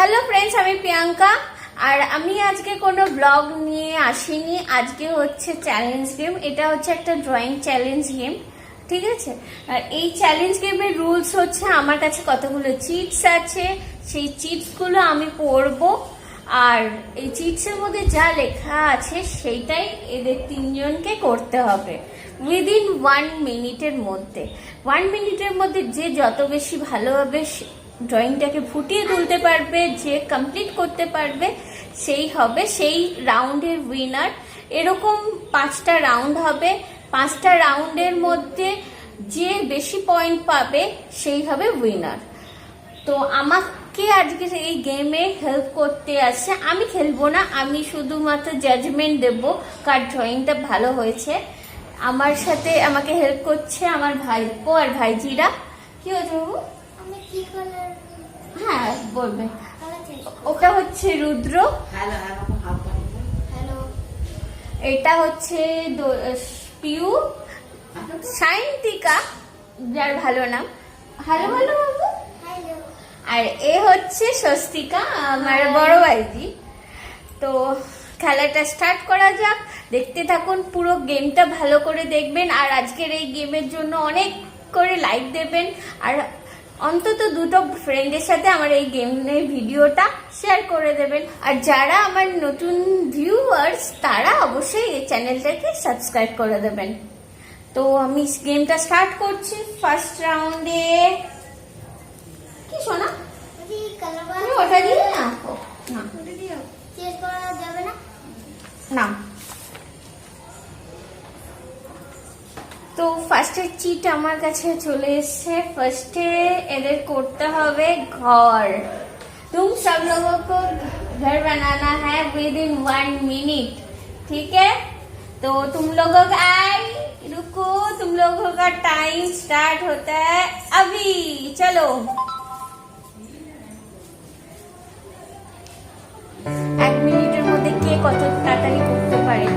Hello friends, আমি প্রিয়াঙ্কা। আর আমি আজকে কোনো ব্লগ নিয়ে আসিনি। আজকে হচ্ছে চ্যালেঞ্জ গেম। এটা হচ্ছে একটা ড্রয়িং চ্যালেঞ্জ গেম, ঠিক আছে। আর এই চ্যালেঞ্জ গেমের রুলস হচ্ছে, আমার কাছে কতগুলো চিটস আছে, সেই চিটসগুলো আমি পড়বো। আর এই চিটসের মধ্যে যা লেখা আছে সেইটাই এদের তিনজনকে করতে হবে উইদিন 1 মিনিটের মধ্যে। 1 মিনিটের মধ্যে যে যত বেশি ভালোভাবে ড্রয়িংটাকে ফুটিয়ে তুলতে পারবে, যে কমপ্লিট করতে পারবে, সেই হবে সেই রাউন্ডের উইনার। এরকম 5টা রাউন্ড হবে। 5টা রাউন্ডের মধ্যে যে বেশি পয়েন্ট পাবে সেই হবে উইনার। তো আমাকে আজকে এই গেমে হেল্প করতে আসছে। আমি খেলবো না, আমি শুধুমাত্র জাজমেন্ট দেব কার ড্রয়িংটা ভালো হয়েছে। আমার সাথে আমাকে হেল্প করছে আমার ভাইপো আর ভাইজিরা। কি হয়েছে বাবু? হ্যাঁ বলবে। ওটা হচ্ছে রুদ্র, এটা হচ্ছে পিউ, সায়ন্তিকা যার ভালো নাম, হ্যালো ভালো বাবু। আর এ হচ্ছে স্বস্তিকা, আমার বড় ভাইজি। তো খেলাটা স্টার্ট করা যাক, দেখতে থাকুন, পুরো গেমটা ভালো করে দেখবেন। আর আজকের এই গেমের জন্য অনেক করে লাইক দেবেন, আর অন্তত 2টো ফ্রেন্ডের সাথে আমার এই গেমের ভিডিওটা শেয়ার করে দেবেন। আর যারা আমার নতুন ভিউয়ার্স তারা অবশ্যই এই চ্যানেলটাকে সাবস্ক্রাইব করে দেবেন। তো আমি গেমটা স্টার্ট করছি। ফার্স্ট রাউন্ডে কি শোনা, ওটা দিয়ে না না। তো ফার্স্টের চিট আমার কাছে চলে এসছে। ফার্স্টে এদের করতে হবে ঘর। तुम सब लोगों को घर बनाना है विद इन 1 मिनट, ठीक है। तो तुम लोगों का रुको, तुम लोगों का टाइम स्टार्ट होता है अभी। चलो 1 মিনিটের মধ্যে কে কত তাড়াতাড়ি করতে পারে।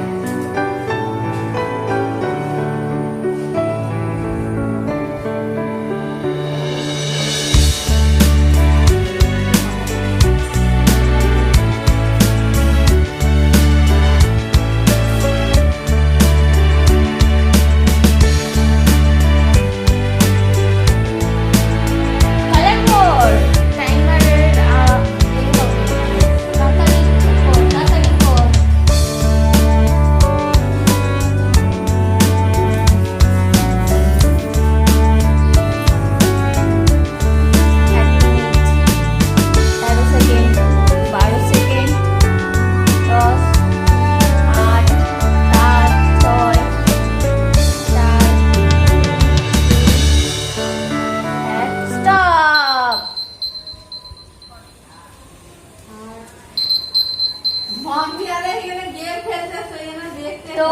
তো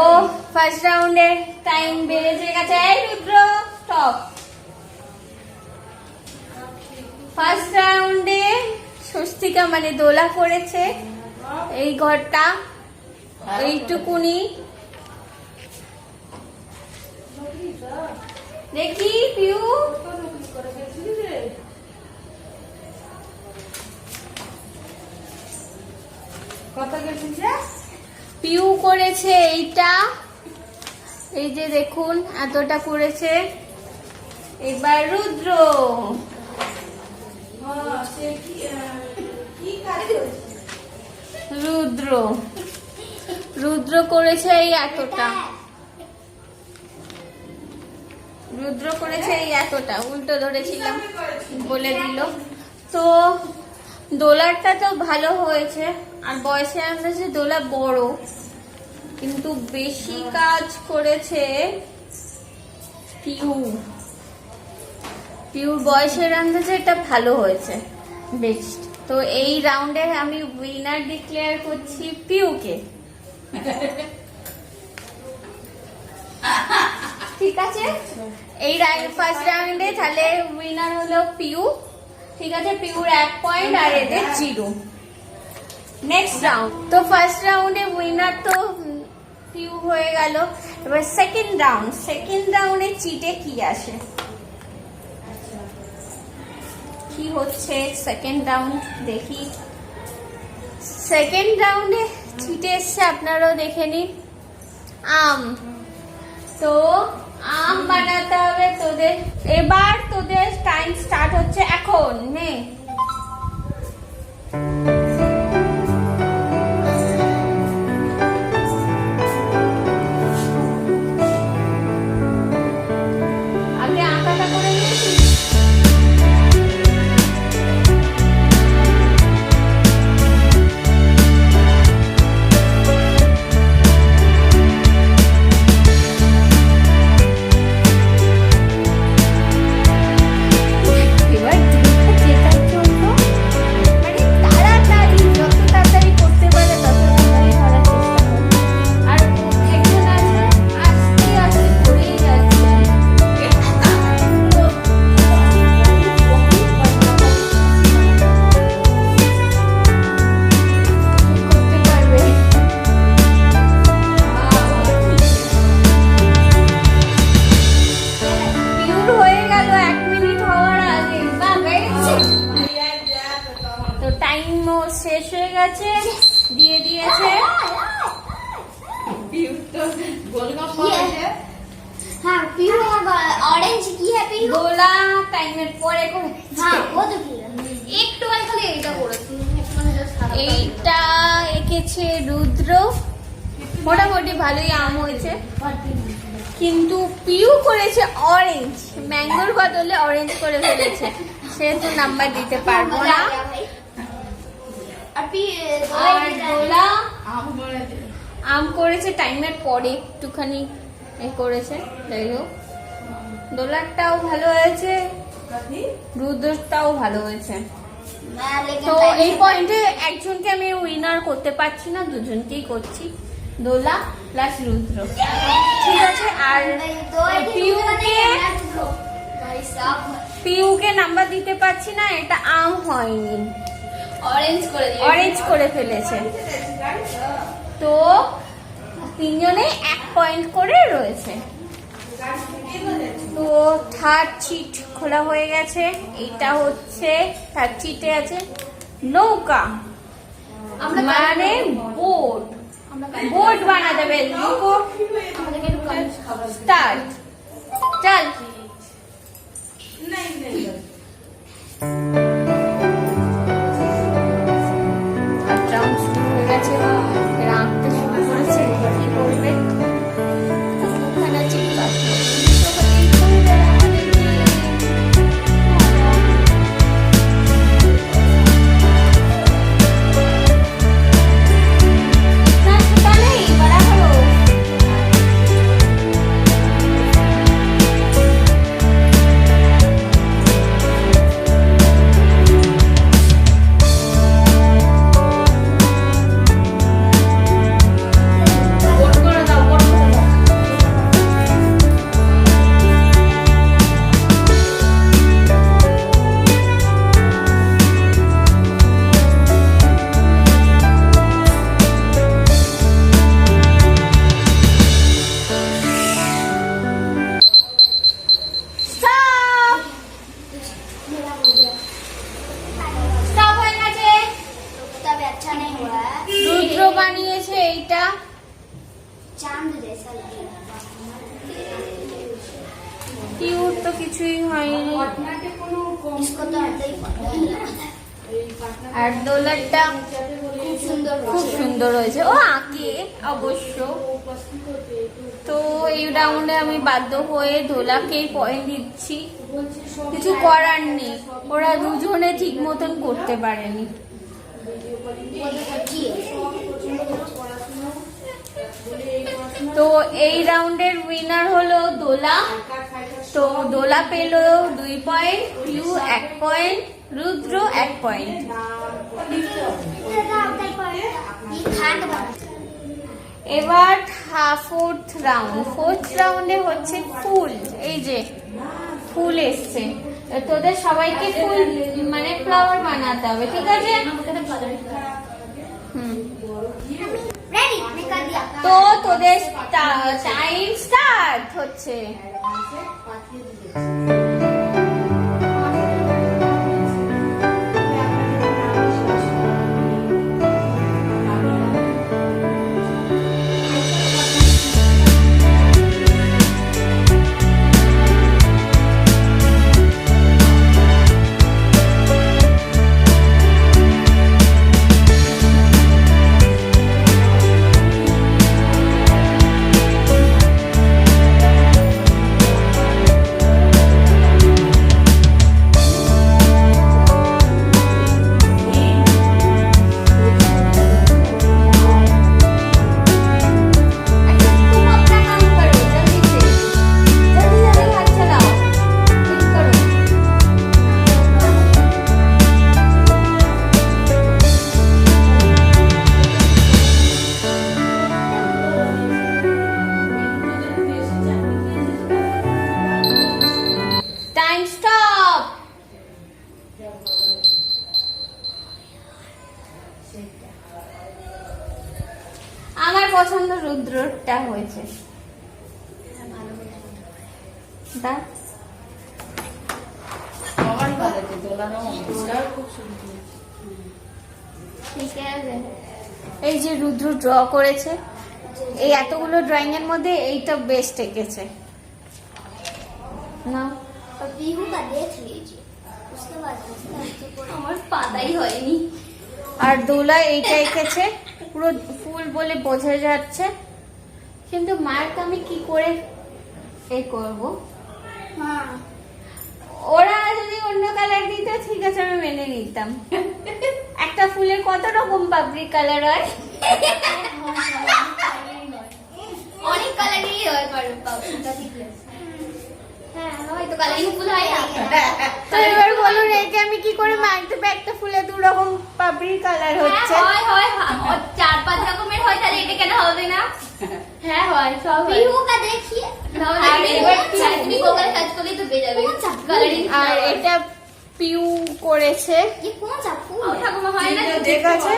ফার্স্ট রাউন্ডের টাইম বেড়ে গেছে। এই রুদ্র স্টপ। ফার্স্ট রাউন্ডে স্বস্তিকা মানে দোলা করেছে এই ঘরটা, এইটুকুনি। দেখি পিউ কত গেছে। পিউ করেছে এইটা, এই যে দেখুন এতটা করেছে। এবার রুদ্র, রুদ্র রুদ্র করেছে এই এতটা, রুদ্র করেছে এই এতটা। উল্টো ধরেছিলাম বলে দিল। তো দোলারটা তো ভালো হয়েছে, আর বয়সে আন্দাজে দোলা বড়, কিন্তু বেশি কাজ করেছে পিউ। পিউর বয়সের আন্দাজে এটা ভালো হয়েছে বেস্ট। তো এই রাউন্ডে আমি উইনার ডিক্লেয়ার করছি পিউকে, ঠিক আছে। এই ফার্স্ট রাউন্ডে তাহলে উইনার হলো পিউ, ঠিক আছে। পিউর 1 পয়েন্ট আর এদের 0। Next round. তো ফার্স্ট রাউন্ডে উইনার তো পিউ হয়ে গেল। এবার সেকেন্ড রাউন্ড। সেকেন্ড রাউন্ডে চিটে কি আসে। কি হচ্ছে সেকেন্ড রাউন্ড দেখি। সেকেন্ড রাউন্ডে চিটে এসছে, আপনারাও দেখে নিন। আম, তো আম বানাতে হবে তোদের। এবার তোদের টাইম স্টার্ট হচ্ছে এখন। নে আগে আঁকাটা করে নিয়েছিস? শেষ হয়ে গেছে, দিয়ে দিয়েছে। ऑरेंज की है पीयू দোলা টাইমের পরে করে। हाँ वो तो की একটু খালি এইটা করেছি এইটা এঁকেছে রুদ্র। মোটামুটি ভালোই আম হয়েছে, কিন্তু পিউ করেছে অরেঞ্জ। ম্যাঙ্গোর বদলে অরেঞ্জ করে ফেলেছে, সেহেতু নাম্বার দিতে পারবো না। আর দোলা আম করেছে টাইমের পরে, একটুখানি এ করেছে। যাই হোক, দোলারটাও ভালো হয়েছে, রুদ্রটাও ভালো হয়েছে। তো এই পয়েন্টে একজনকে আমি উইনার করতে পারছি না, দুজনকেই করছি, দোলা প্লাস রুদ্র। ঠিক আছে। আর পিউকে নাম্বার দিতে পারছি না, এটা আম হয়নি, অরেঞ্জ করে ফেলেছে। তো তিনজনে 1 পয়েন্ট করে রয়েছে। তো থার্ড চিট খোলা হয়ে গেছে। এটা হচ্ছে থার্ড চিটে আছে নৌকা, মানে বোট বানাতে হবে। স্টার্ট, চল। বানিয়েছে এইটা চাঁদ जैसा কিউট, তো কিছুই হয়নি। इसको तो आता ही আর দোলারটা খুব সুন্দর হয়েছে, ও আঁকে অবশ্য। তো এই রাউন্ডে আমি বাধ্য হয়ে দোলাকেই পয়েন্ট দিচ্ছি, কিছু করার নেই, ওরা দুজনে ঠিক মতন করতে পারেনি। তো এই রাউন্ডের উইনার হলো দোলা। তো দোলা পেল 2 পয়েন্ট, পিউ 1 পয়েন্ট, রুদ্র 1 পয়েন্ট। এবার ফোর্থ রাউন্ডে হচ্ছে ফুল। এই যে ফুল এসছে, তোদের সবাইকে ফুল মানে ফ্লাওয়ার বানাতে হবে, ঠিক আছে? তো তোদের টাইম স্টার্ট হচ্ছে। আমার পছন্দ রুদ্রটা হয়েছে। দা সবারই ভালো হয়েছে, দোলারও খুব সুন্দর। ঠিক আছে, এই যে রুদ্র ড্র করেছে, এই এতগুলো ড্রয়িং এর মধ্যে এইটা বেস্ট এঁকেছে না। बिहू का देख लीजिए, उसके बाद আমার পাতাই হয়নি। আর দোলা এইটা এঁকেছে, পুরো ফুল বলে বোঝা যাচ্ছে, কিন্তু মার্ক আমি কি করে এ করব? হ্যাঁ, ওরা যদি অন্য কালার দিত ঠিক আছে, আমি মেনে নিতাম। একটা ফুলের কত রকম পাবলিক কালার হয়। অনেক কালারই হয় পারে পাউডারটা দিলে। হ্যাঁ, হয়তো কালারিং ফুল হয় না। তো এবার বলুন একে আমি কি করে মার্ক দেবো? একটা ফুলে দু রকম পাবলিক কালার হচ্ছে। হয় হয় হয়, 4-5 রকমের হয়, তাহলে এটা কেন হবে না? হ্যাঁ হয়, সব হয়। বিহু का देखिए, আর এবার তুমি গুগল সার্চ করলেই তো পেয়ে যাবে কালারিং। আর এটা পিউ করেছে, ये कौन सा फूल है? ঠাকুমা হয় না, ঠিক আছে।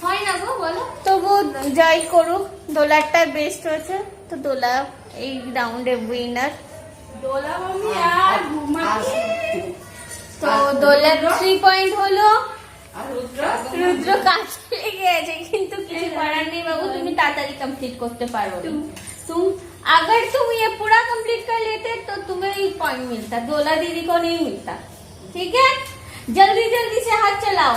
হয় না গো, বলো। তবু যাই করুক, দোলারটা বেস্ট হয়েছে। তো দোলা এই রাউন্ডে উইনার। দোলা মামি আর ঘুমাচ্ছি। তো দোলার 3 পয়েন্ট হলো। আর রুদ্র কাছে লেগে আছে, কিন্তু কিছু করার নেই বাবু, তুমি তাড়াতাড়ি कंप्लीट করতে পারো। तुम अगर तुम ये पूरा कंप्लीट कर लेते तो तुम्हें ही पॉइंट मिलता, दोला दीदी को नहीं मिलता। ठीक है, जल्दी जल्दी से हाथ चलाओ।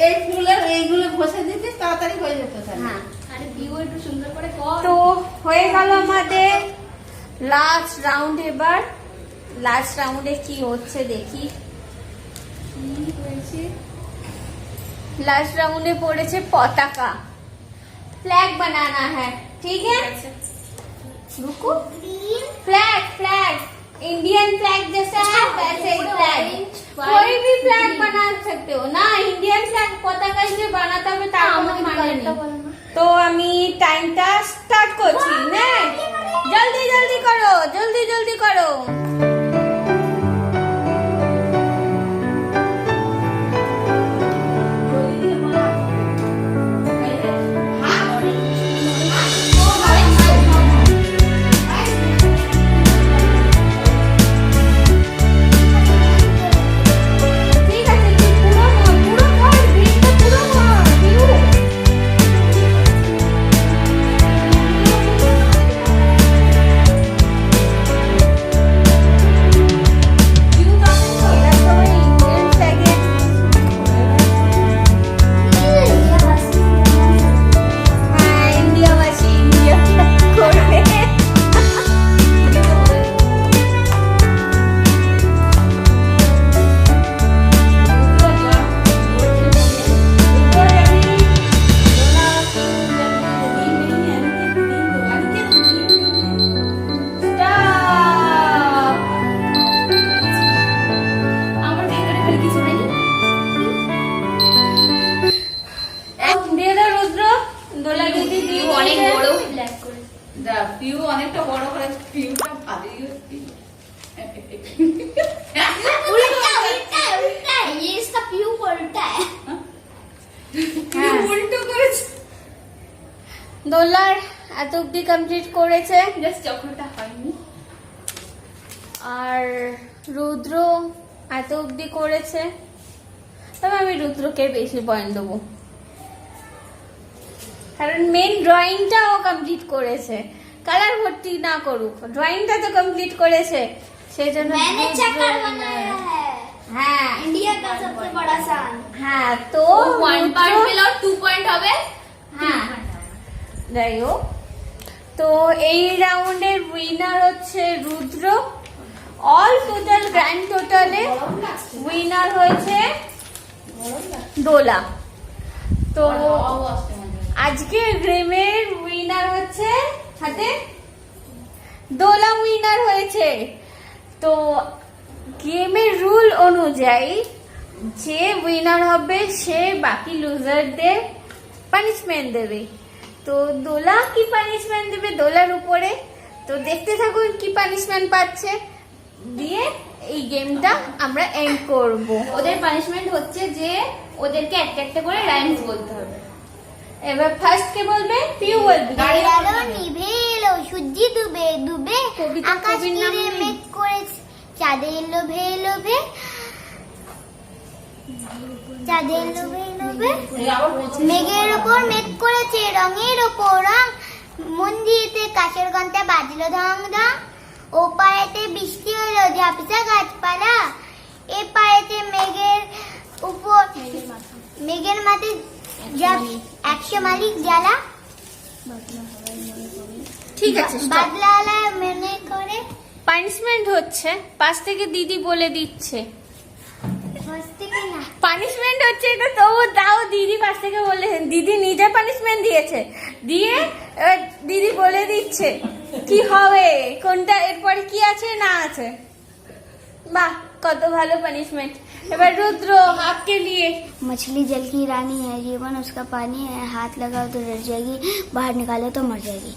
এই ফুলের এইগুলো ঘষে দিতে তাড়াতাড়ি হয়ে যেত তাহলে। হ্যাঁ, আরে বিহু একটু সুন্দর করে কর। তো হয়ে গেল আমাদের লাস্ট রাউন্ড। এবার লাস্ট রাউন্ডে কি হচ্ছে দেখি। लास्ट राउंड में पड़े पताका, फ्लैग बनाना है। ठीक है, रुको। फ्लैग फ्लैग इंडियन फ्लैग जैसा है वैसे ही फ्लैग, कोई भी फ्लैग बना सकते हो ना। इंडियन फ्लैग पताका जो बनाता হবে তার কোনো মানে নেই। তো আমি টাইমটা স্টার্ট করছি না, জলদি জলদি করো, জলদি জলদি করো। ঠিক আছে, তুই পুরো পুরো কর, গ্রিনটা পুরো কর বিউ। বিউ তখন তো এরা সবাই ইন্ডিয়ান ফ্ল্যাগে। হ্যাঁ, ইন্ডিয়াবাসী ইন্ডিয়া ফ্ল্যাগ করবে। Stop! আমার ভেতরে খালি কিছু নেই। দিয়ে দাও রুদ্র, দোলা দিদি দিয়ে অনেক দিয়েছে। বড় ব্ল্যাক করে। যা পিউ অনেকটা বড় করে, পিউটা ভালোই হচ্ছে। उल्टा उल्टा उल्टा, ये इसका प्यू उल्टा है। পিউ উল্টো করেছে। দোলার এত অব্দি কমপ্লিট করেছে, জাস্ট চক্রটা হয়নি। আর রুদ্র এত অব্দি করেছে। তবে আমি রুদ্রকে বেশি পয়েন্ট দেবো, কারণ মেন ড্রয়িংটা ও কমপ্লিট করেছে। কালার ভর্তি না করুক, ড্রয়িংটা তো কমপ্লিট করেছে, সেই জন্য मैंने রুদ্র चक्कर winner। बनाया है, হ্যাঁ इंडिया का सबसे बड़ा सान। হ্যাঁ, তো 1 পয়েন্ট রুদ্র- পেল, 2 পয়েন্ট হবে। হ্যাঁ, যাই হোক, তো এই রাউন্ডের উইনার হচ্ছে রুদ্র। অল টোটাল গ্র্যান্ড টোটালে উইনার হয়েছে দোলা। তো আজকে গেমের উইনার হচ্ছে হাতে দোলা উইনার হয়েছে। তো গেমের রুল অনুযায়ী যে উইনার হবে সে বাকি লুজারদের পানিশমেন্ট দেবে। তো দোলা কি পানিশমেন্ট দেবে দোলার উপরে, তো দেখতে থাকুন কি পানিশমেন্ট পাচ্ছে, দিয়ে এই গেমটা আমরা এন্ড করব। ওদের পানিশমেন্ট হচ্ছে যে ওদেরকে একটা একটা করে রাইমস বলতে হবে। এবার ফার্স্ট কে বলবে? পিউ বলবে। আলো নিভে এলো, সূর্য ডুবে ডুবে, কবিতা আকাশ কবির নাম ঘিরে নেই? মেঘ করেছে চাঁদের লোভে লোভে, চাঁদের লোভে লোভে, এই আবার বলছে। মেঘের উপর মেঘ করেছে রঙের উপর রং, মন্দিরেতে কাশের ঘন্টা বাজলো ধং ধং, ও পাড়েতে বৃষ্টি হলো ঝাপসা গাছপালা, এ পাড়েতে মেঘের উপর মেঘের মাঝে 100 মালিক জ্বালা, ঠিক আছে, stop. বাদলালা মনে করে। পানিশমেন্ট হচ্ছে, পাশ থেকে দিদি বলে দিচ্ছে। ফার্স্ট থেকে না, পানিশমেন্ট হচ্ছে এটা, তবু তাও দিদি পাশ থেকে বলে, দিদি নিজে পানিশমেন্ট দিয়েছে, দিয়ে এবার দিদি বলে দিচ্ছে কি হবে, কোনটা এরপরে কি আছে না আছে। বাহ, কত ভালো পানিশমেন্ট। এবার রুদ্র, आपके लिए। मछली जल की रानी है, जीवन उसका पानी है, हाथ लगाओ तो डर जाएगी, बाहर निकालो तो मर जाएगी।